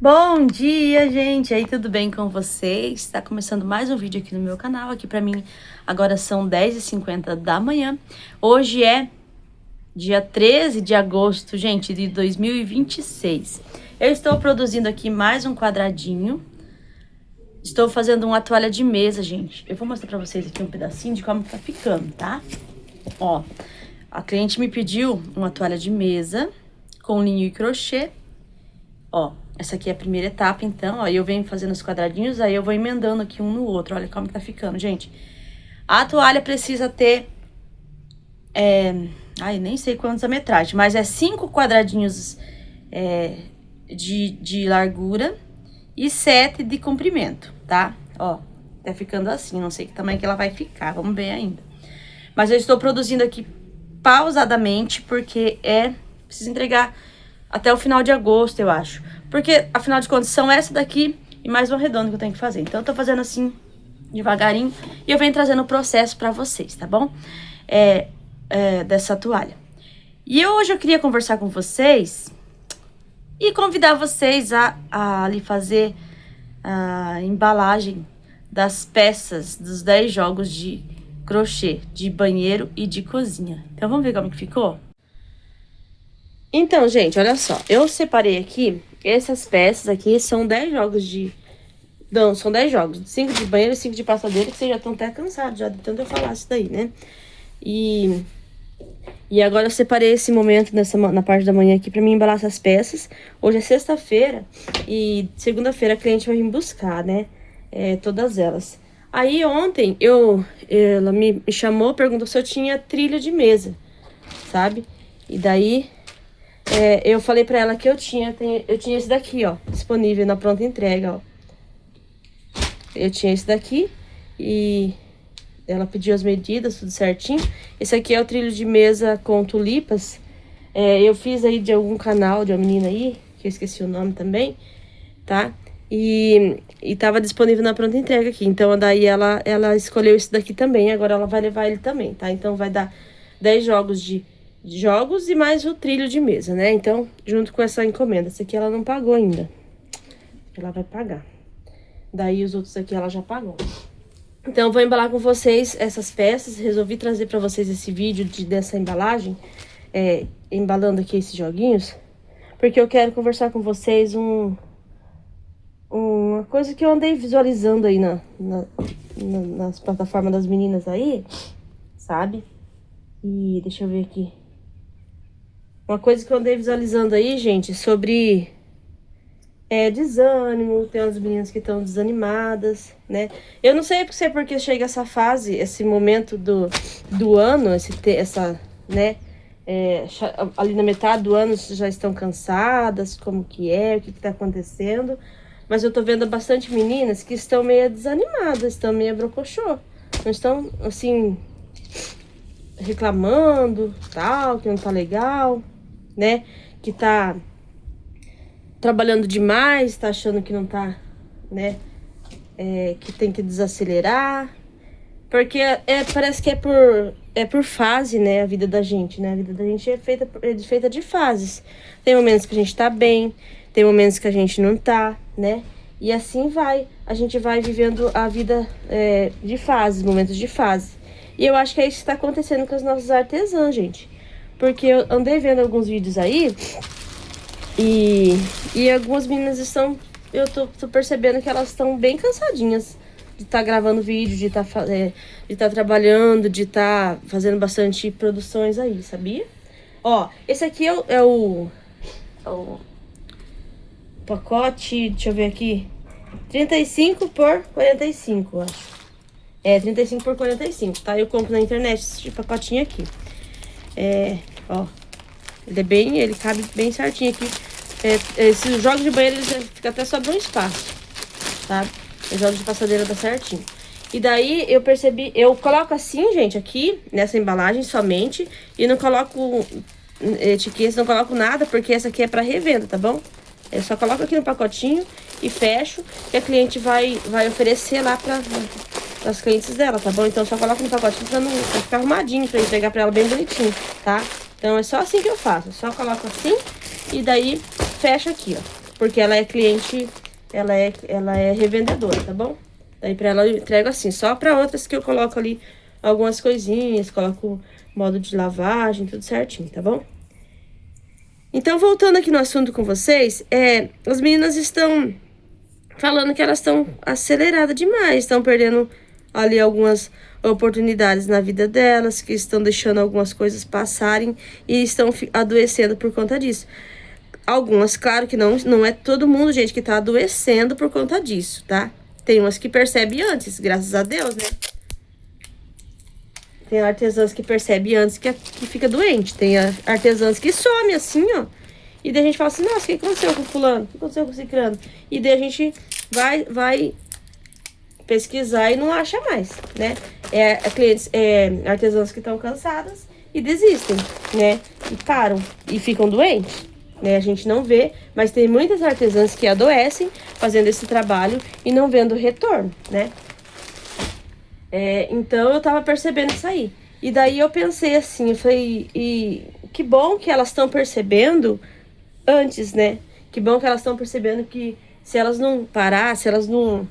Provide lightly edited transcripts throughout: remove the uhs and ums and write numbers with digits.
Bom dia, gente! Aí, tudo bem com vocês? Está começando mais um vídeo aqui no meu canal. Aqui pra mim, agora são 10h50 da manhã. Hoje é dia 13 de agosto, gente, de 2026. Eu estou produzindo aqui mais um quadradinho. Estou fazendo uma toalha de mesa, gente. Eu vou mostrar pra vocês aqui um pedacinho de como tá ficando, tá? Ó, a cliente me pediu uma toalha de mesa com linho e crochê. Ó, essa aqui é a primeira etapa, então, ó, eu venho fazendo os quadradinhos, aí eu vou emendando aqui um no outro, olha como que tá ficando, gente. A toalha precisa ter, nem sei quantos a metragem, mas é 5 quadradinhos de largura e 7 de comprimento, tá? Ó, tá ficando assim, não sei que tamanho que ela vai ficar, vamos ver ainda. Mas eu estou produzindo aqui pausadamente, porque preciso entregar até o final de agosto, eu acho. Porque, afinal de contas, são essa daqui e mais uma redonda que eu tenho que fazer. Então, eu tô fazendo assim, devagarinho, e eu venho trazendo o processo pra vocês, tá bom? Dessa toalha. E hoje eu queria conversar com vocês e convidar vocês a ali fazer a embalagem das peças dos 10 jogos de crochê, de banheiro e de cozinha. Então, vamos ver como que ficou? Então, gente, olha só. Eu separei aqui, essas peças aqui são 10 jogos de... Não, são 10 jogos. 5 de banheiro e 5 de passadeira, que vocês já estão até cansados já de tanto eu falar isso daí, né? E agora eu separei esse momento na parte da manhã aqui pra mim embalar essas peças. Hoje é sexta-feira e segunda-feira a cliente vai vir buscar, né? Todas elas. Aí ontem ela me chamou, perguntou se eu tinha trilha de mesa, sabe? E daí... eu falei pra ela que eu tinha esse daqui, ó, disponível na pronta entrega, ó. Eu tinha esse daqui e ela pediu as medidas, tudo certinho. Esse aqui é o trilho de mesa com tulipas. Eu fiz aí de algum canal de uma menina aí, que eu esqueci o nome também, tá? E tava disponível na pronta entrega aqui. Então, daí ela escolheu esse daqui também, agora ela vai levar ele também, tá? Então, vai dar 10 jogos de jogos e mais o trilho de mesa, né? Então, junto com essa encomenda. Essa aqui ela não pagou ainda. Ela vai pagar. Daí os outros aqui ela já pagou. Então, eu vou embalar com vocês essas peças. Resolvi trazer pra vocês esse vídeo dessa embalagem. Embalando aqui esses joguinhos. Porque eu quero conversar com vocês uma coisa que eu andei visualizando aí nas plataformas das meninas aí. Sabe? E deixa eu ver aqui. Uma coisa que eu andei visualizando aí, gente, sobre desânimo. Tem umas meninas que estão desanimadas, né? Eu não sei porque chega essa fase, esse momento do ano, né? Ali na metade do ano já estão cansadas, como que o que tá acontecendo. Mas eu tô vendo bastante meninas que estão meio desanimadas, estão meio brocochô. Não estão, assim, reclamando, tal, que não tá legal, né? Que tá trabalhando demais, tá achando que não tá, né? Que tem que desacelerar. Porque parece que é por fase, né? A vida da gente, né? A vida da gente é feita de fases. Tem momentos que a gente tá bem, tem momentos que a gente não tá, né? E assim vai. A gente vai vivendo a vida de fases, momentos de fase. E eu acho que é isso que tá acontecendo com as nossas artesãs, gente. Porque eu andei vendo alguns vídeos aí e algumas meninas eu tô percebendo que elas estão bem cansadinhas de estar gravando vídeo, de estar trabalhando, de estar fazendo bastante produções aí, sabia? Ó, esse aqui é o pacote, deixa eu ver aqui, 35 por 45, eu acho. 35 por 45, tá? Eu compro na internet esse pacotinho aqui. Ó, ele cabe bem certinho aqui. Esses jogos de banheiro, fica até sobrando um espaço, tá? Os jogos de passadeira dá certinho. E daí eu percebi, eu coloco assim, gente, aqui nessa embalagem somente, e não coloco etiquetas, não coloco nada, porque essa aqui é pra revenda, tá bom? Eu só coloco aqui no pacotinho e fecho, que a cliente vai oferecer lá para as clientes dela, tá bom? Então, só coloco no pacotinho pra ficar arrumadinho, pra entregar pra ela bem bonitinho, tá? Então, é só assim que eu faço. Só coloco assim e daí fecho aqui, ó. porque ela é cliente, ela é revendedora, tá bom? Daí pra ela eu entrego assim, só pra outras que eu coloco ali algumas coisinhas, coloco modo de lavagem, tudo certinho, tá bom? Então, voltando aqui no assunto com vocês, as meninas estão falando que elas estão aceleradas demais, estão perdendo ali algumas oportunidades na vida delas, que estão deixando algumas coisas passarem e estão adoecendo por conta disso. Algumas, claro que não é todo mundo, gente, que tá adoecendo por conta disso, tá? Tem umas que percebem antes, graças a Deus, né? Tem artesãs que percebem antes que fica doente. Tem artesãs que some assim, ó. E daí a gente fala assim, nossa, o que aconteceu com fulano? O que aconteceu com ciclano? E daí a gente vai pesquisar e não acha mais, né? Clientes, artesãs que estão cansadas e desistem, né? E param e ficam doentes, né? A gente não vê, mas tem muitas artesãs que adoecem fazendo esse trabalho e não vendo retorno, né? Então eu tava percebendo isso aí. E daí eu pensei assim, eu falei, e que bom que elas estão percebendo antes, né? Que bom que elas estão percebendo que se elas não parar, se elas não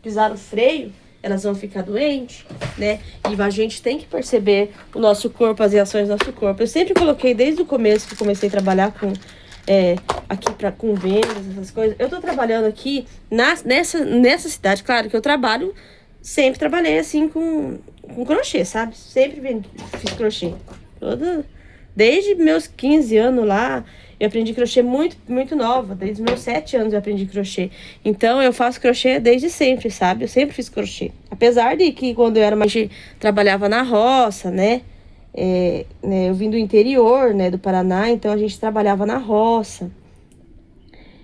pisar no freio, elas vão ficar doentes, né? E a gente tem que perceber o nosso corpo, as reações do nosso corpo. Eu sempre coloquei desde o começo que comecei a trabalhar com vendas, essas coisas. Eu tô trabalhando aqui nessa cidade, claro que eu sempre trabalhei assim com crochê, sabe? Sempre fiz crochê. Desde meus 15 anos lá, eu aprendi crochê muito, muito nova. Desde meus 7 anos eu aprendi crochê. Então, eu faço crochê desde sempre, sabe? Eu sempre fiz crochê. Apesar de que quando eu era mais... trabalhava na roça, né? Eu vim do interior, né? Do Paraná. Então, a gente trabalhava na roça.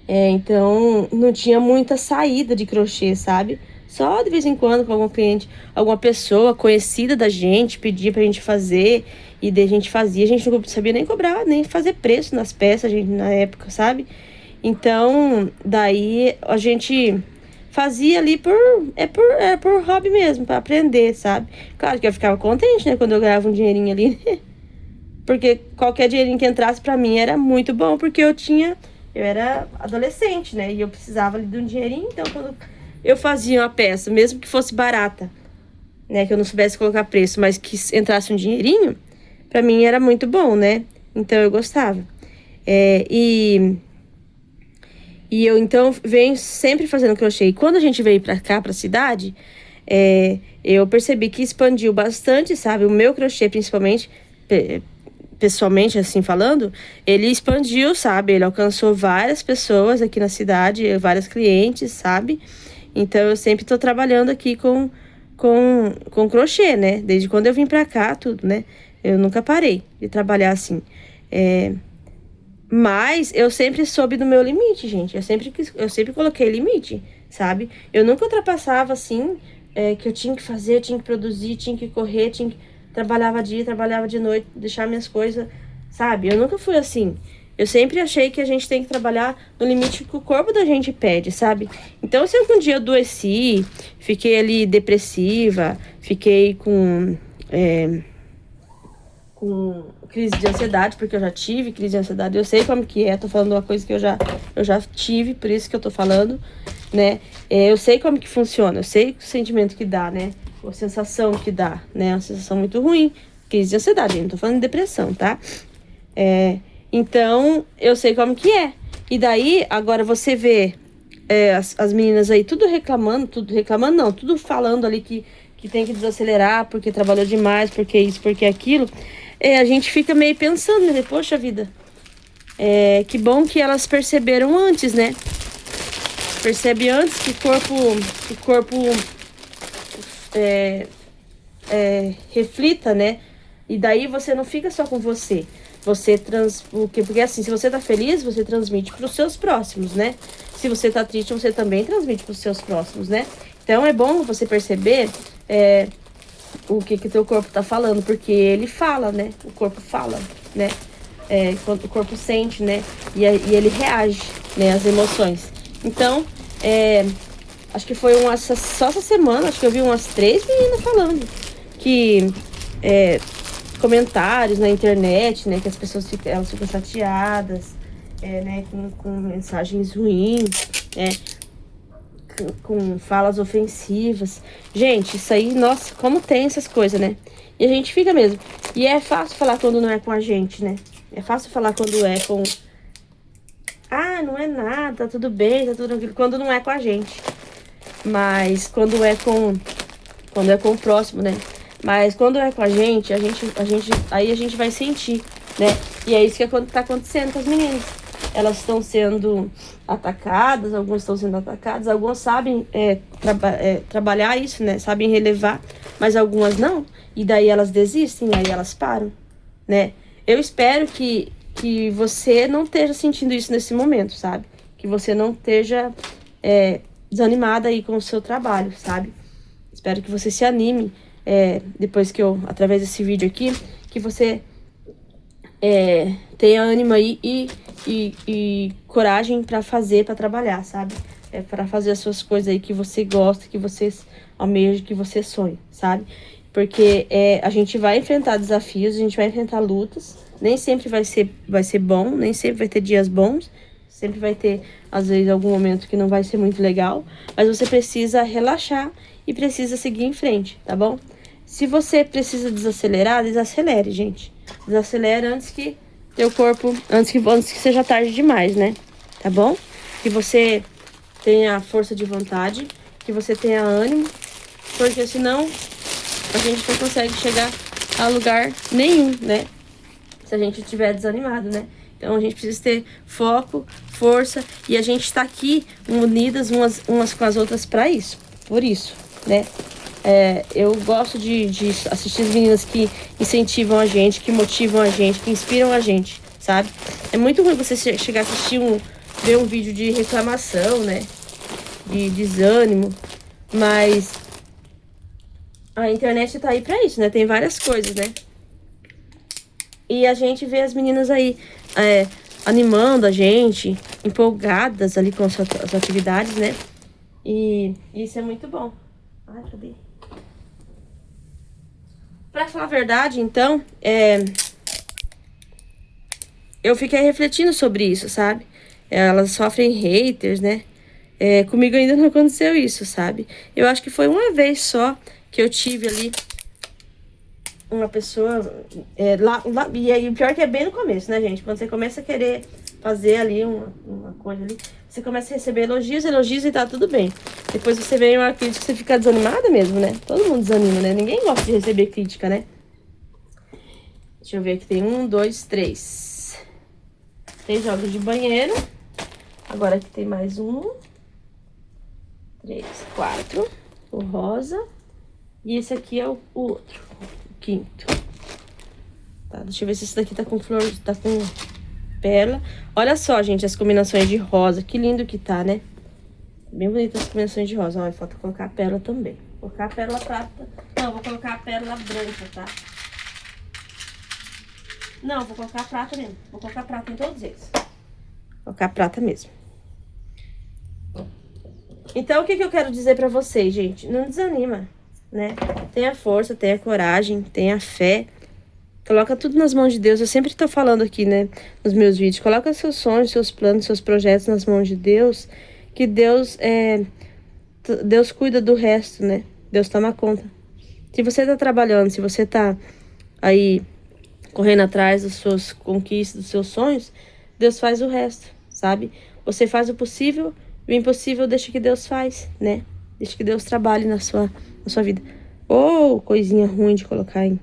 Então, não tinha muita saída de crochê, sabe? Só de vez em quando com algum cliente, alguma pessoa conhecida da gente, pedia pra gente fazer, e daí a gente fazia, a gente não sabia nem cobrar, nem fazer preço nas peças, gente, na época, sabe? Então, daí a gente fazia ali por hobby mesmo, pra aprender, sabe? Claro que eu ficava contente, né, quando eu ganhava um dinheirinho ali, porque qualquer dinheirinho que entrasse pra mim era muito bom, porque eu era adolescente, né, e eu precisava ali de um dinheirinho, então quando eu fazia uma peça, mesmo que fosse barata, né, que eu não soubesse colocar preço, mas que entrasse um dinheirinho, pra mim era muito bom, né? Então eu gostava. E eu então venho sempre fazendo crochê. E quando a gente veio pra cá, pra cidade, eu percebi que expandiu bastante, sabe? O meu crochê, principalmente, pessoalmente, assim falando, ele expandiu, sabe? Ele alcançou várias pessoas aqui na cidade, vários clientes, sabe? Então, eu sempre tô trabalhando aqui com crochê, né? Desde quando eu vim pra cá, tudo, né? Eu nunca parei de trabalhar assim. Mas eu sempre soube do meu limite, gente. Eu sempre coloquei limite, sabe? Eu nunca ultrapassava, assim, que eu tinha que fazer, eu tinha que produzir, tinha que correr, trabalhava dia, trabalhava de noite, deixar minhas coisas, sabe? Eu nunca fui assim. Eu sempre achei que a gente tem que trabalhar no limite que o corpo da gente pede, sabe? Então, se algum dia eu adoeci, fiquei ali depressiva, fiquei com crise de ansiedade, porque eu já tive crise de ansiedade, eu sei como que é, tô falando uma coisa que eu já tive, por isso que eu tô falando, né? Eu sei como que funciona, eu sei o sentimento que dá, né? A sensação que dá, né? Uma sensação muito ruim, crise de ansiedade, eu não tô falando de depressão, tá? Então, eu sei como que é. E daí, agora você vê as meninas aí tudo reclamando não, tudo falando ali que tem que desacelerar porque trabalhou demais, porque isso, porque aquilo. A gente fica meio pensando, né? Poxa vida, que bom que elas perceberam antes, né? Percebe antes que o corpo reflita, né? E daí você não fica só com você. Porque assim, se você tá feliz, você transmite pros seus próximos, né? Se você tá triste, você também transmite pros seus próximos, né? Então é bom você perceber o que teu corpo tá falando, porque ele fala, né? O corpo fala, né? Quando o corpo sente, né? E ele reage, né? Às emoções. Então, acho que foi só essa semana, acho que eu vi umas 3 meninas falando que comentários na internet, né? Que as pessoas elas ficam chateadas, né, com mensagens ruins, com falas ofensivas. Gente, isso aí, nossa, como tem essas coisas, né? E a gente fica mesmo. E é fácil falar quando não é com a gente, né? É fácil falar quando é com... Ah, não é nada, tá tudo bem, tá tudo tranquilo. Quando não é com a gente. Mas quando é com... Quando é com o próximo, né? Mas quando é com a gente, aí a gente vai sentir, né? E é isso que tá acontecendo com as meninas. Elas estão sendo atacadas, algumas estão sendo atacadas, algumas sabem trabalhar isso, né? Sabem relevar, mas algumas não. E daí elas desistem, aí elas param, né? Eu espero que você não esteja sentindo isso nesse momento, sabe? Que você não esteja desanimada aí com o seu trabalho, sabe? Espero que você se anime, depois que através desse vídeo aqui, que você tenha ânimo aí e coragem pra fazer, pra trabalhar, sabe? Pra fazer as suas coisas aí que você gosta, que você almeja, que você sonha, sabe? Porque a gente vai enfrentar desafios, a gente vai enfrentar lutas, nem sempre vai ser bom, nem sempre vai ter dias bons, sempre vai ter, às vezes, algum momento que não vai ser muito legal, mas você precisa relaxar e precisa seguir em frente, tá bom? Se você precisa desacelerar, desacelere, gente. Desacelera antes que teu corpo, antes que seja tarde demais, né? Tá bom? Que você tenha força de vontade, que você tenha ânimo, porque senão a gente não consegue chegar a lugar nenhum, né? Se a gente estiver desanimado, né? Então a gente precisa ter foco, força, e a gente tá aqui unidas umas com as outras pra isso, por isso, né? Eu gosto de assistir as meninas que incentivam a gente, que motivam a gente, que inspiram a gente, sabe? É muito ruim você chegar a assistir ver um vídeo de reclamação, né? De desânimo, mas a internet tá aí pra isso, né? Tem várias coisas, né? E a gente vê as meninas aí animando a gente, empolgadas ali com as atividades, né? E isso é muito bom. Ai, cadê? Pra falar a verdade, então, eu fiquei refletindo sobre isso, sabe? Elas sofrem haters, né? Comigo ainda não aconteceu isso, sabe? Eu acho que foi uma vez só que eu tive ali uma pessoa e aí o pior é que é bem no começo, né, gente? Quando você começa a querer fazer ali uma coisa ali, você começa a receber elogios e tá tudo bem. Depois você vem uma crítica, você fica desanimada mesmo, né? Todo mundo desanima, né? Ninguém gosta de receber crítica, né? Deixa eu ver aqui, tem 1, 2, 3. 3 jogos de banheiro. Agora aqui tem mais 1, 3, 4. O rosa. E esse aqui é o outro, o quinto. Tá, deixa eu ver se esse daqui tá com flor, tá com pérola. Olha só, gente, as combinações de rosa. Que lindo que tá, né? Bem bonitas as combinações de rosa. Olha, falta colocar a pérola também. Vou colocar a pérola prata. Não, vou colocar a pérola branca, tá? Não, vou colocar a prata mesmo. Vou colocar a prata em todos eles. Vou colocar a prata mesmo. Então, o que eu quero dizer pra vocês, gente? Não desanima, né? Tenha força, tenha coragem, tenha fé. Coloca tudo nas mãos de Deus. Eu sempre tô falando aqui, né, nos meus vídeos. Coloca seus sonhos, seus planos, seus projetos nas mãos de Deus. Que Deus cuida do resto, né? Deus toma conta. Se você tá trabalhando, se você tá aí correndo atrás das suas conquistas, dos seus sonhos, Deus faz o resto, sabe? Você faz o possível e o impossível deixa que Deus faz, né? Deixa que Deus trabalhe na sua vida. Ou coisinha ruim de colocar, hein?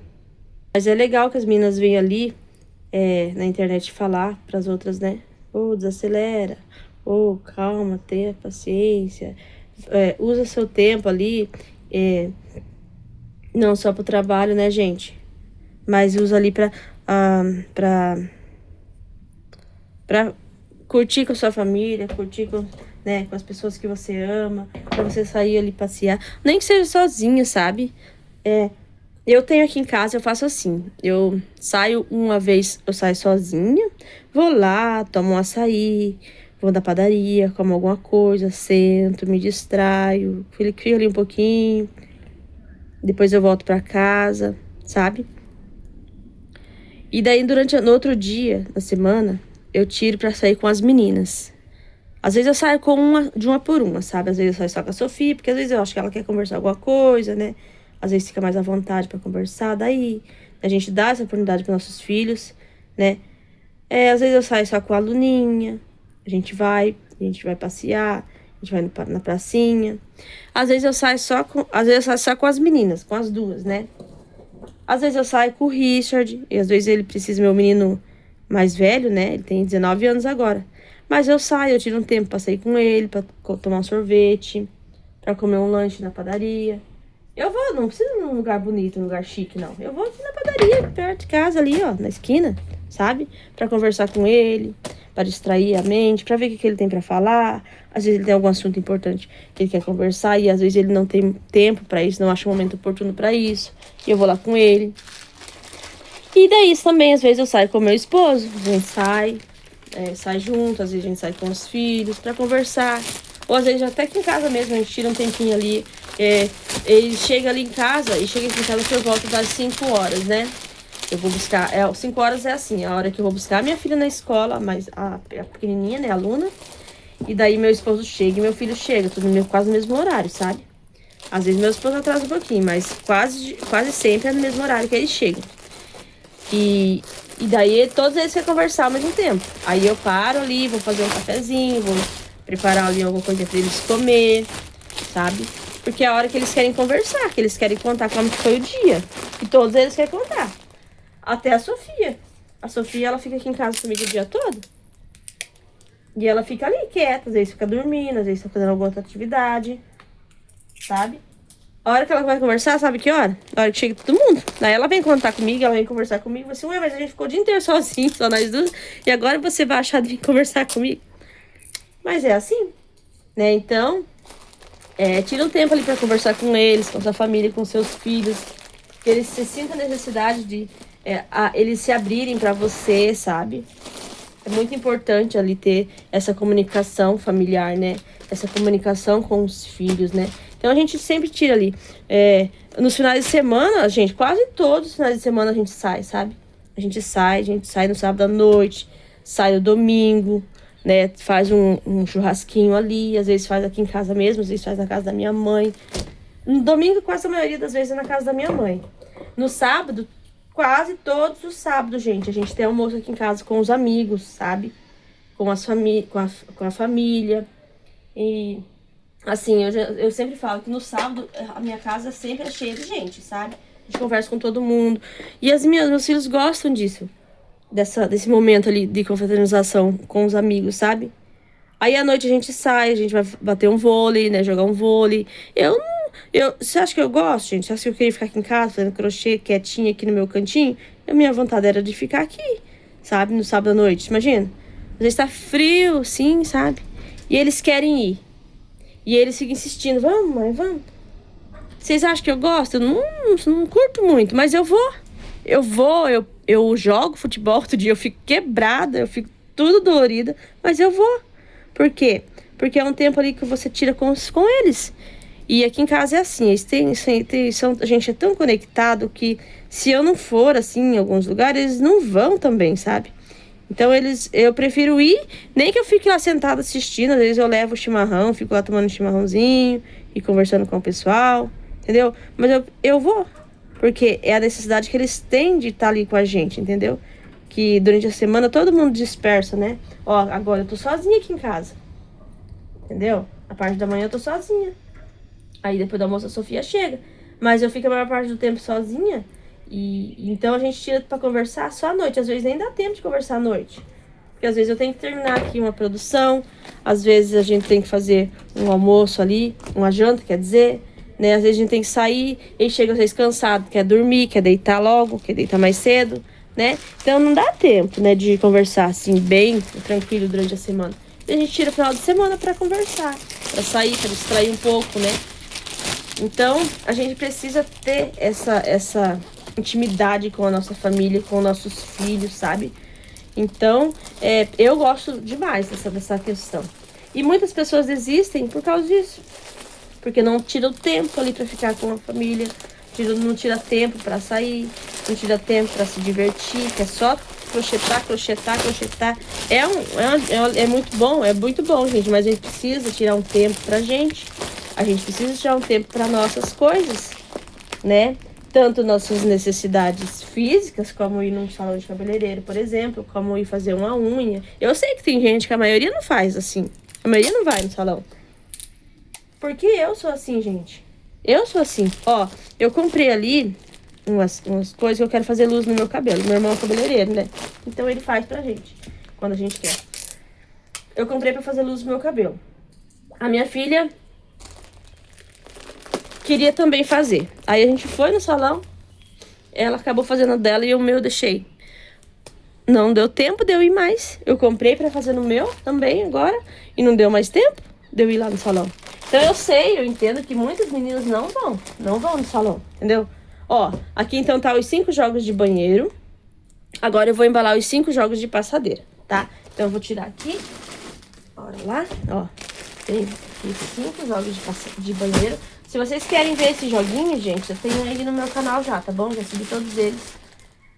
Mas é legal que as meninas venham ali na internet falar pras outras, né? Desacelera. Calma, tenha paciência. Usa seu tempo ali. Não só pro trabalho, né, gente? Mas usa ali pra curtir com a sua família, curtir com as pessoas que você ama, pra você sair ali passear. Nem que seja sozinha, sabe? Eu tenho aqui em casa, eu faço assim. Eu saio uma vez, eu saio sozinha, vou lá, tomo um açaí, vou na padaria, como alguma coisa, sento, me distraio, fico ali um pouquinho. Depois eu volto pra casa, sabe? E daí, no outro dia da semana, eu tiro pra sair com as meninas. Às vezes eu saio de uma por uma, sabe? Às vezes eu saio só com a Sofia, porque às vezes eu acho que ela quer conversar alguma coisa, né? Às vezes fica mais à vontade pra conversar. Daí a gente dá essa oportunidade pros nossos filhos, né? Às vezes eu saio só com a Luninha. A gente vai passear. A gente vai na pracinha. Às vezes eu saio só com as meninas, com as duas, né? Às vezes eu saio com o Richard. E às vezes ele precisa, meu menino mais velho, né? Ele tem 19 anos agora. Mas eu saio, eu tiro um tempo pra sair com ele, pra tomar um sorvete, pra comer um lanche na padaria. Eu vou, não preciso ir num lugar bonito, num lugar chique, não. Eu vou aqui na padaria, perto de casa ali, ó, na esquina, sabe? Pra conversar com ele, pra distrair a mente, pra ver o que ele tem pra falar. Às vezes ele tem algum assunto importante que ele quer conversar e às vezes ele não tem tempo pra isso, não acha um momento oportuno pra isso. E eu vou lá com ele. E daí também, às vezes eu saio com o meu esposo, a gente sai junto, às vezes a gente sai com os filhos pra conversar. Ou às vezes até aqui em casa mesmo, a gente tira um tempinho ali. Ele chega ali em casa e chega aqui em casa por volta das 5 horas, né? Eu vou buscar, 5 horas é assim, a hora que eu vou buscar a minha filha na escola, mas a pequenininha, né, a Luna. E daí meu esposo chega e meu filho chega, tudo quase no mesmo horário, sabe? Às vezes meu esposo atrasa um pouquinho, mas quase sempre é no mesmo horário que eles chegam. E daí todos eles querem conversar ao mesmo tempo. Aí eu paro ali, vou fazer um cafezinho, vou preparar ali alguma coisa pra eles comer, sabe? Porque é a hora que eles querem conversar, que eles querem contar como que foi o dia. E todos eles querem contar. Até a Sofia. A Sofia, ela fica aqui em casa comigo o dia todo. E ela fica ali quieta, às vezes fica dormindo, às vezes tá fazendo alguma outra atividade, sabe? A hora que ela vai conversar, sabe que hora? A hora que chega todo mundo. Daí ela vem contar comigo, ela vem conversar comigo. Vai assim, ué, mas a gente ficou o dia inteiro sozinho, só nós duas. E agora você vai achar de vir conversar comigo? Mas é assim, né? Então, tira um tempo ali pra conversar com eles, com sua família, com seus filhos. Que eles se sintam a necessidade de eles se abrirem pra você, sabe? É muito importante ali ter essa comunicação familiar, né? Essa comunicação com os filhos, né? Então a gente sempre tira ali. Nos finais de semana, gente, quase todos os finais de semana a gente sai, sabe? A gente sai no sábado à noite, sai no domingo, né? Faz um churrasquinho ali, às vezes faz aqui em casa mesmo, às vezes faz na casa da minha mãe. No domingo, quase a maioria das vezes é na casa da minha mãe. No sábado, quase todos os sábados, gente, a gente tem almoço aqui em casa com os amigos, sabe? Com a família. E assim, eu sempre falo que no sábado a minha casa sempre é cheia de gente, sabe? A gente conversa com todo mundo. E meus filhos gostam disso. Desse momento ali de confraternização com os amigos, sabe? Aí à noite a gente sai, a gente vai bater um vôlei, né? Jogar um vôlei. Você acha que eu gosto, gente? Você acha que eu queria ficar aqui em casa fazendo crochê, quietinha aqui no meu cantinho? Minha vontade era de ficar aqui, sabe? No sábado à noite, imagina. Às vezes tá frio, sim, sabe? E eles querem ir. E eles ficam insistindo, vamos, mãe, vamos. Vocês acham que eu gosto? Eu não curto muito, mas eu vou. Eu jogo futebol, outro dia eu fico quebrada, eu fico tudo dolorida, mas eu vou. Por quê? Porque é um tempo ali que você tira com eles. E aqui em casa é assim, a gente é tão conectado que se eu não for assim em alguns lugares, eles não vão também, sabe? Então eu prefiro ir, nem que eu fique lá sentada assistindo, às vezes eu levo o chimarrão, fico lá tomando um chimarrãozinho e conversando com o pessoal, entendeu? Mas eu vou, porque é a necessidade que eles têm de estar ali com a gente, entendeu? Que durante a semana todo mundo dispersa, né? Ó, agora eu tô sozinha aqui em casa, entendeu? A parte da manhã eu tô sozinha. Aí depois do almoço a Sofia chega. Mas eu fico a maior parte do tempo sozinha. E então a gente tira pra conversar só à noite. Às vezes nem dá tempo de conversar à noite. Porque às vezes eu tenho que terminar aqui uma produção. Às vezes a gente tem que fazer um almoço ali. Uma janta, quer dizer. Né? Às vezes a gente tem que sair. E chega às vezes cansado. Quer dormir, quer deitar logo. Quer deitar mais cedo. Né? Então não dá tempo, né, de conversar assim bem tranquilo durante a semana. E a gente tira o final de semana pra conversar. Pra sair, pra distrair um pouco, né? Então, a gente precisa ter essa intimidade com a nossa família, com nossos filhos, sabe? Então, eu gosto demais dessa questão. E muitas pessoas desistem por causa disso. Porque não tira o tempo ali pra ficar com a família, não tira tempo pra sair, não tira tempo pra se divertir, quer só crochetar. É muito bom, gente, mas a gente precisa tirar um tempo pra gente. A gente precisa tirar um tempo para nossas coisas, né? Tanto nossas necessidades físicas, como ir num salão de cabeleireiro, por exemplo, como ir fazer uma unha. Eu sei que tem gente que a maioria não faz assim. A maioria não vai no salão. Porque eu sou assim, gente. Eu sou assim. Ó, eu comprei ali umas coisas que eu quero fazer luz no meu cabelo. Meu irmão é cabeleireiro, né? Então ele faz pra gente, quando a gente quer. Eu comprei pra fazer luz no meu cabelo. A minha filha queria também fazer. Aí a gente foi no salão, ela acabou fazendo a dela e o meu eu deixei. Não deu tempo de eu ir mais. Eu comprei pra fazer no meu também agora e não deu mais tempo de eu ir lá no salão. Então eu entendo que muitas meninas não vão no salão, entendeu? Ó, aqui então tá os 5 jogos de banheiro. Agora eu vou embalar os 5 jogos de passadeira, tá? Então eu vou tirar aqui. Bora lá, ó. Tem aqui 5 jogos de banheiro. Se vocês querem ver esses joguinhos, gente, eu tenho ele no meu canal já, tá bom? Já subi todos eles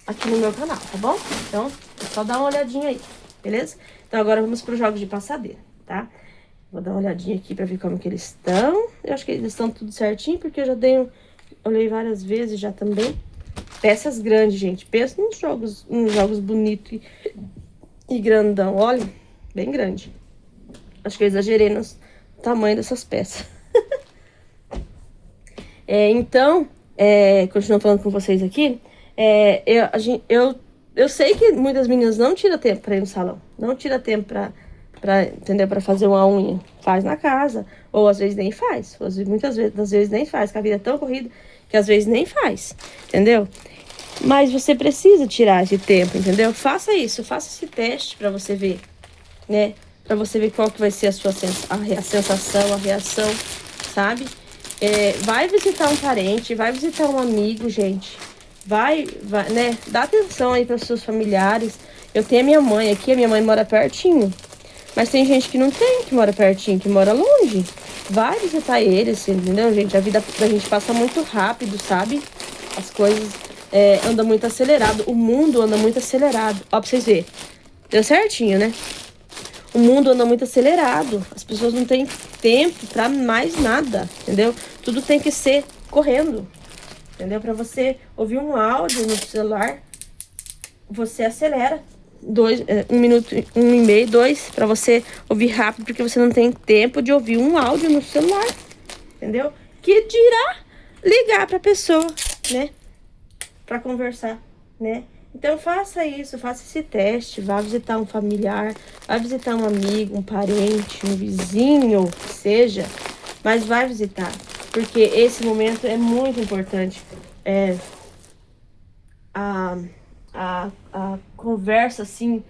aqui no meu canal, tá bom? Então, é só dar uma olhadinha aí, beleza? Então agora vamos para os jogos de passadeira, tá? Vou dar uma olhadinha aqui pra ver como que eles estão. Eu acho que eles estão tudo certinho, porque eu já olhei várias vezes já também. Peças grandes, gente. Pensa nos jogos bonitos e grandão. Olha, bem grande. Acho que eu exagerei no tamanho dessas peças. Então, continuando falando com vocês aqui, eu sei que muitas meninas não tiram tempo pra ir no salão. Não tira tempo entendeu? Pra fazer uma unha. Faz na casa. Ou às vezes nem faz. Muitas vezes nem faz. Porque a vida é tão corrida que às vezes nem faz. Entendeu? Mas você precisa tirar esse tempo, entendeu? Faça isso. Faça esse teste pra você ver, né? Pra você ver qual que vai ser a sensação, a reação, sabe? Vai visitar um parente, vai visitar um amigo, gente. Vai, né? Dá atenção aí para os seus familiares. Eu tenho a minha mãe aqui, a minha mãe mora pertinho. Mas tem gente que não tem, que mora pertinho, que mora longe. Vai visitar eles, entendeu, gente? A vida da gente passa muito rápido, sabe? As coisas andam muito acelerado. O mundo anda muito acelerado. Ó, pra vocês verem. Deu certinho, né? O mundo anda muito acelerado. As pessoas não têm tempo pra mais nada, entendeu? Tudo tem que ser correndo, entendeu? Pra você ouvir um áudio no celular, você acelera. 1 minuto, 1,5, 2, pra você ouvir rápido, porque você não tem tempo de ouvir um áudio no celular, entendeu? Que dirá ligar pra pessoa, né? Pra conversar, né? Então faça isso, faça esse teste, vá visitar um familiar, vá visitar um amigo, um parente, um vizinho, que seja, mas vai visitar, porque esse momento é muito importante. A conversa, assim,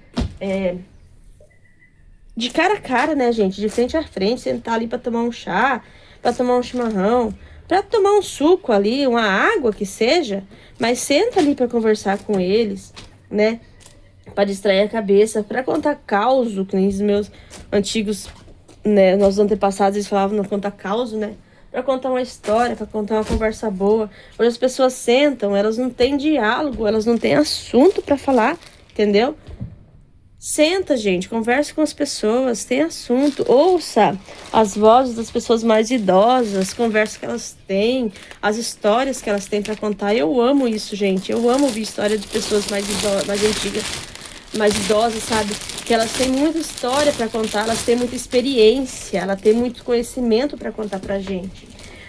de cara a cara, né, gente? De frente a frente, sentar ali pra tomar um chá, pra tomar um chimarrão, pra tomar um suco ali, uma água que seja, mas senta ali pra conversar com eles, né? Pra distrair a cabeça, pra contar causo, que nem os meus antigos, né, nossos antepassados, eles falavam não contar causo, né? Pra contar uma história, pra contar uma conversa boa. Hoje as pessoas sentam, elas não têm diálogo, elas não têm assunto pra falar, entendeu? Senta, gente, converse com as pessoas, tem assunto, ouça as vozes das pessoas mais idosas, conversa que elas têm, as histórias que elas têm pra contar. Eu amo isso, gente, eu amo ouvir história de pessoas mais antigas, mais idosas, sabe? Que elas têm muita história pra contar, elas têm muita experiência, elas têm muito conhecimento pra contar pra gente.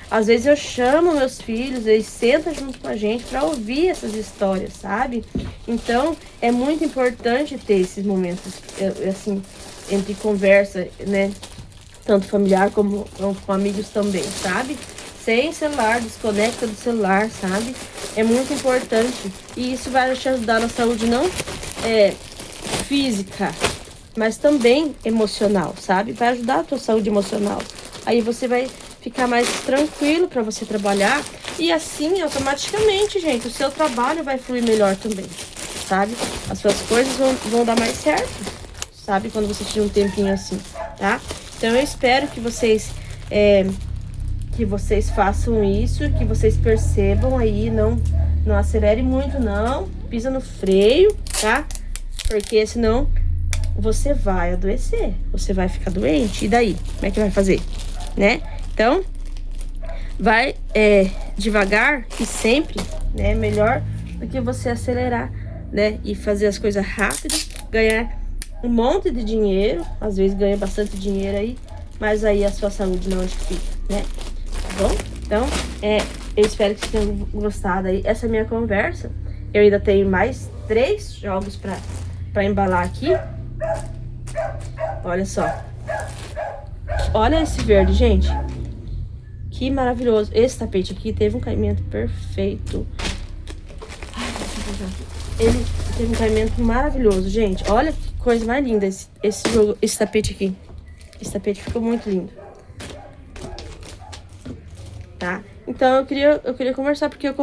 Às vezes eu chamo meus filhos, eles sentam junto com a gente pra ouvir essas histórias, sabe? Então, é muito importante ter esses momentos, assim, entre conversa, né? Tanto familiar como com amigos também, sabe? Sem celular, desconecta do celular, sabe? É muito importante. E isso vai te ajudar na saúde não física, mas também emocional, sabe? Vai ajudar a tua saúde emocional. Aí você vai ficar mais tranquilo para você trabalhar e assim, automaticamente, gente, o seu trabalho vai fluir melhor também, sabe? As suas coisas vão dar mais certo, sabe? Quando você tiver um tempinho assim, tá? Então eu espero que vocês façam isso, que vocês percebam aí, não acelere muito não, pisa no freio, tá? Porque senão você vai adoecer, você vai ficar doente. E daí? Como é que vai fazer? Né? Então, vai devagar e sempre, né? Melhor do que você acelerar, né? E fazer as coisas rápido, ganhar um monte de dinheiro. Às vezes ganha bastante dinheiro aí, mas aí a sua saúde não onde fica, né? Tá bom? Então, eu espero que vocês tenham gostado aí. Essa minha conversa. Eu ainda tenho mais 3 jogos pra embalar aqui. Olha só. Olha esse verde, gente. Que maravilhoso. Esse tapete aqui teve um caimento perfeito. Ai, deixa eu pegar aqui. Ele teve um caimento maravilhoso, gente. Olha que coisa mais linda esse tapete aqui. Esse tapete ficou muito lindo. Tá? Então eu queria conversar, porque eu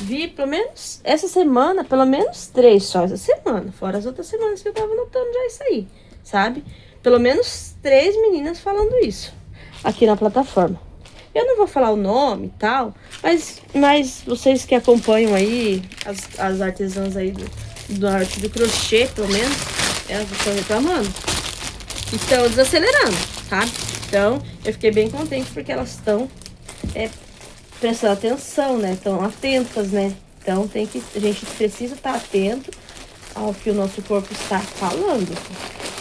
vi pelo menos essa semana, pelo menos 3 só essa semana. Fora as outras semanas que eu tava notando já isso aí, sabe? Pelo menos 3 meninas falando isso aqui na plataforma. Eu não vou falar o nome e tal, mas vocês que acompanham aí, as artesãs aí do arte do crochê, pelo menos, elas estão reclamando. Estão desacelerando, sabe? Então, eu fiquei bem contente porque elas estão prestando atenção, né? Estão atentas, né? Então, a gente precisa estar atento ao que o nosso corpo está falando.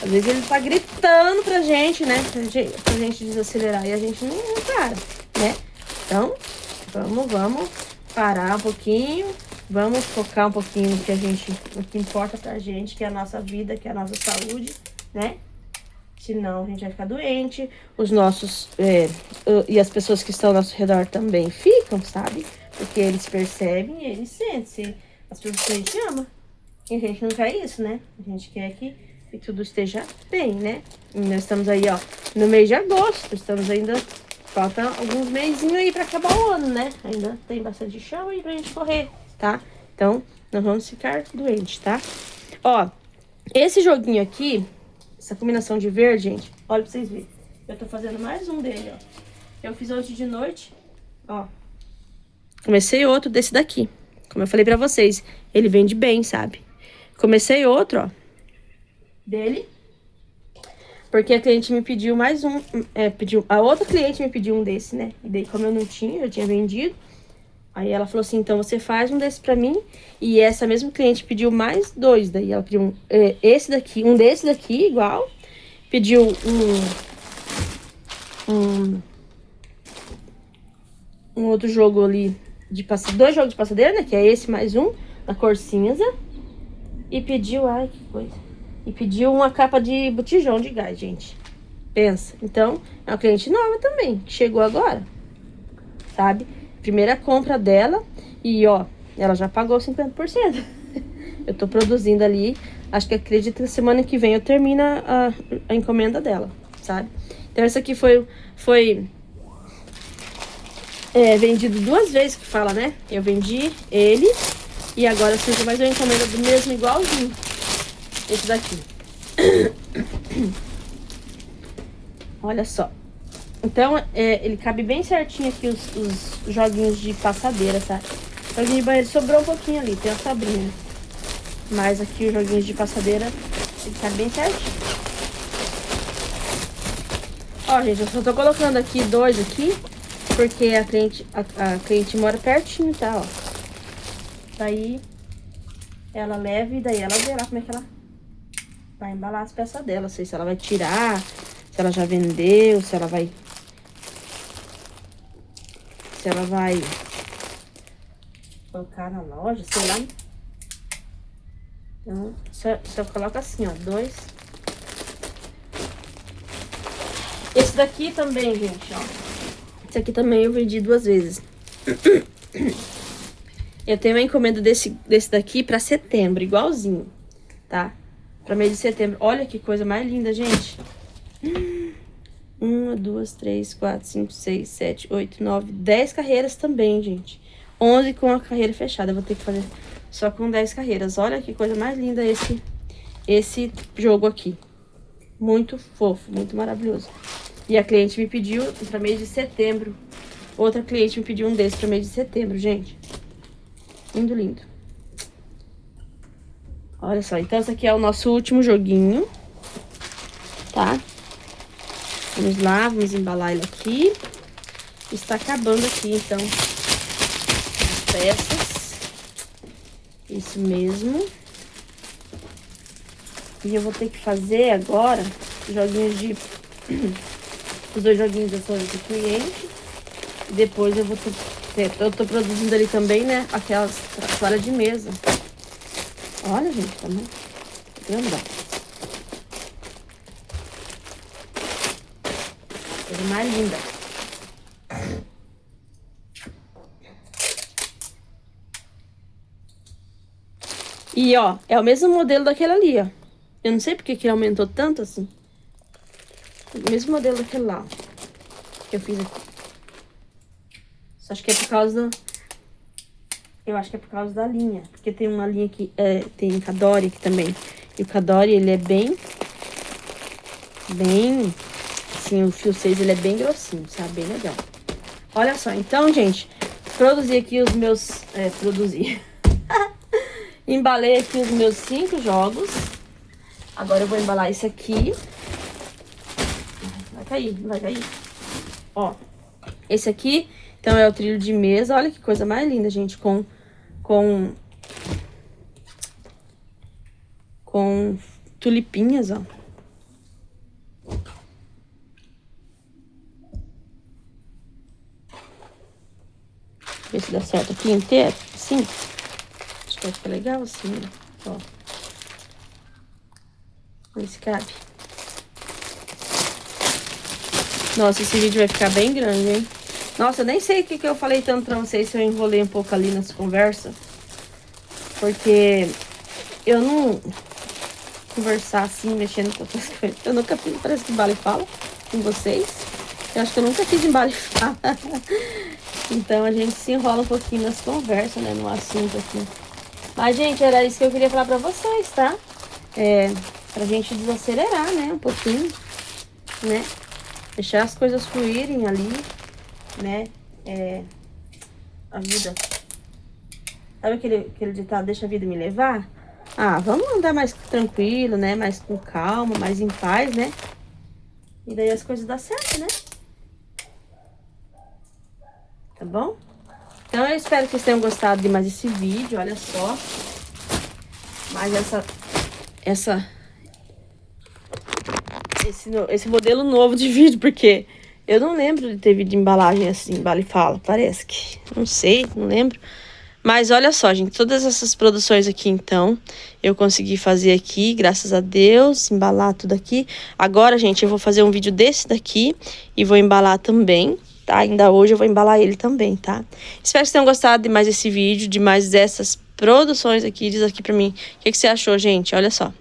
Às vezes ele tá gritando pra gente, né? Pra gente desacelerar e a gente não para, né? Então, vamos parar um pouquinho, vamos focar um pouquinho no que importa pra gente, que é a nossa vida, que é a nossa saúde, né? Senão a gente vai ficar doente, os nossos, e as pessoas que estão ao nosso redor também ficam, sabe? Porque eles percebem e eles sentem, se as pessoas que a gente ama. E a gente não quer isso, né? A gente quer que tudo esteja bem, né? E nós estamos aí, ó, no mês de agosto, estamos ainda, falta alguns mesinhos aí pra acabar o ano, né? Ainda tem bastante chão aí pra gente correr, tá? Então, não vamos ficar doentes, tá? Ó, esse joguinho aqui, essa combinação de verde, gente, olha pra vocês verem. Eu tô fazendo mais um dele, ó. Eu fiz hoje de noite, ó. Comecei outro desse daqui. Como eu falei pra vocês, ele vende bem, sabe? Comecei outro, ó, dele, porque a cliente me pediu mais um, a outra cliente me pediu um desse, né? E daí, como eu não tinha, eu tinha vendido. Aí ela falou assim, então você faz um desse pra mim. E essa mesma cliente pediu mais 2. Daí ela pediu esse daqui, um desse daqui, igual. Pediu um outro jogo ali, 2 jogos de passadeira, né? Que é esse mais um, na cor cinza. E pediu, ai que coisa. E pediu uma capa de botijão de gás, gente. Pensa. Então, é uma cliente nova também, que chegou agora. Sabe? Primeira compra dela. E, ó, ela já pagou 50%. Eu tô produzindo ali. Acho que acredito que semana que vem eu termino a encomenda dela, sabe? Então, esse aqui foi vendido 2 vezes, que fala, né? Eu vendi ele. E agora surgiu mais uma encomenda do mesmo, igualzinho. Esse daqui. Olha só. Então, ele cabe bem certinho aqui os joguinhos de passadeira, tá? O joguinho de banheiro sobrou um pouquinho ali, tem a sobrinha. Mas aqui os joguinhos de passadeira, ele cabe bem certinho. Ó, gente, eu só tô colocando aqui 2 aqui, porque a cliente mora pertinho, tá? Ó. Daí, ela leva e daí ela vê lá como é que ela vai embalar as peças dela. Não sei se ela vai tirar, se ela já vendeu, se ela vai colocar na loja, sei lá. Então, só coloca assim, ó, 2. Esse daqui também, gente, ó. Esse aqui também eu vendi 2 vezes. Eu tenho uma encomenda desse daqui pra setembro, igualzinho, tá? Pra mês de setembro. Olha que coisa mais linda, gente. 1, 2, 3, 4, 5, 6, 7, 8, 9, 10 carreiras também, gente. 11 com a carreira fechada. Eu vou ter que fazer só com 10 carreiras. Olha que coisa mais linda esse jogo aqui. Muito fofo, muito maravilhoso. E a cliente me pediu pra mês de setembro. Outra cliente me pediu um desse pra mês de setembro, gente. Lindo, lindo. Olha só, então esse aqui é o nosso último joguinho, tá? Vamos lá, vamos embalar ele aqui. Está acabando aqui, então, as peças. Isso mesmo. E eu vou ter que fazer agora joguinhos de... os 2 joguinhos da Sorry do cliente. E depois eu vou ter... eu tô produzindo ali também, né? Aquelas toalhas de mesa. Olha, gente, tá muito grandão. Coisa mais linda. E, ó, é o mesmo modelo daquele ali, ó. Eu não sei porque que ele aumentou tanto assim. O mesmo modelo daquele lá, ó, que eu fiz aqui. Só acho que é por causa do... eu acho que é por causa da linha. Porque tem uma linha que... tem Kadori aqui também. E o Kadori, ele é bem... assim, o fio 6, ele é bem grossinho, sabe? Bem legal. Olha só, então, gente, produzi aqui os meus... produzi. Embalei aqui os meus 5 jogos. Agora eu vou embalar esse aqui. Vai cair, não vai cair. Ó, esse aqui, então, é o trilho de mesa. Olha que coisa mais linda, gente, com tulipinhas, ó. Ver se dá certo aqui inteiro, assim. Acho que vai ficar legal assim, ó. Vê se cabe. Nossa, esse vídeo vai ficar bem grande, hein? Nossa, eu nem sei o que eu falei tanto pra vocês, se eu enrolei um pouco ali nas conversas. Porque eu não... conversar assim, mexendo com outras coisas. Eu nunca fiz, parece que embala e fala com vocês. Eu acho que eu nunca fiz embala e fala. Então a gente se enrola um pouquinho nas conversas, né? No assunto aqui. Mas, gente, era isso que eu queria falar pra vocês, tá? Pra gente desacelerar, né? Um pouquinho, né? Deixar as coisas fluírem ali, né? A vida... sabe aquele ditado, deixa a vida me levar? Ah, vamos andar mais tranquilo, né? Mais com calma, mais em paz, né? E daí as coisas dão certo, né? Tá bom? Então, eu espero que vocês tenham gostado de mais esse vídeo, olha só. Mais esse modelo novo de vídeo, porque eu não lembro de ter vídeo de embalagem assim, embala e fala, parece que, não sei, não lembro. Mas olha só, gente, todas essas produções aqui, então, eu consegui fazer aqui, graças a Deus, embalar tudo aqui. Agora, gente, eu vou fazer um vídeo desse daqui e vou embalar também, tá? Ainda hoje eu vou embalar ele também, tá? Espero que vocês tenham gostado de mais esse vídeo, de mais dessas produções aqui. Diz aqui pra mim o que você achou, gente, olha só.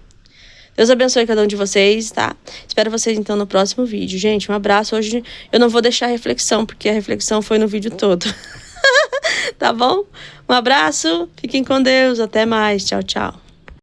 Deus abençoe cada um de vocês, tá? Espero vocês, então, no próximo vídeo. Gente, um abraço. Hoje eu não vou deixar a reflexão, porque a reflexão foi no vídeo todo. Tá bom? Um abraço, fiquem com Deus, até mais, tchau, tchau.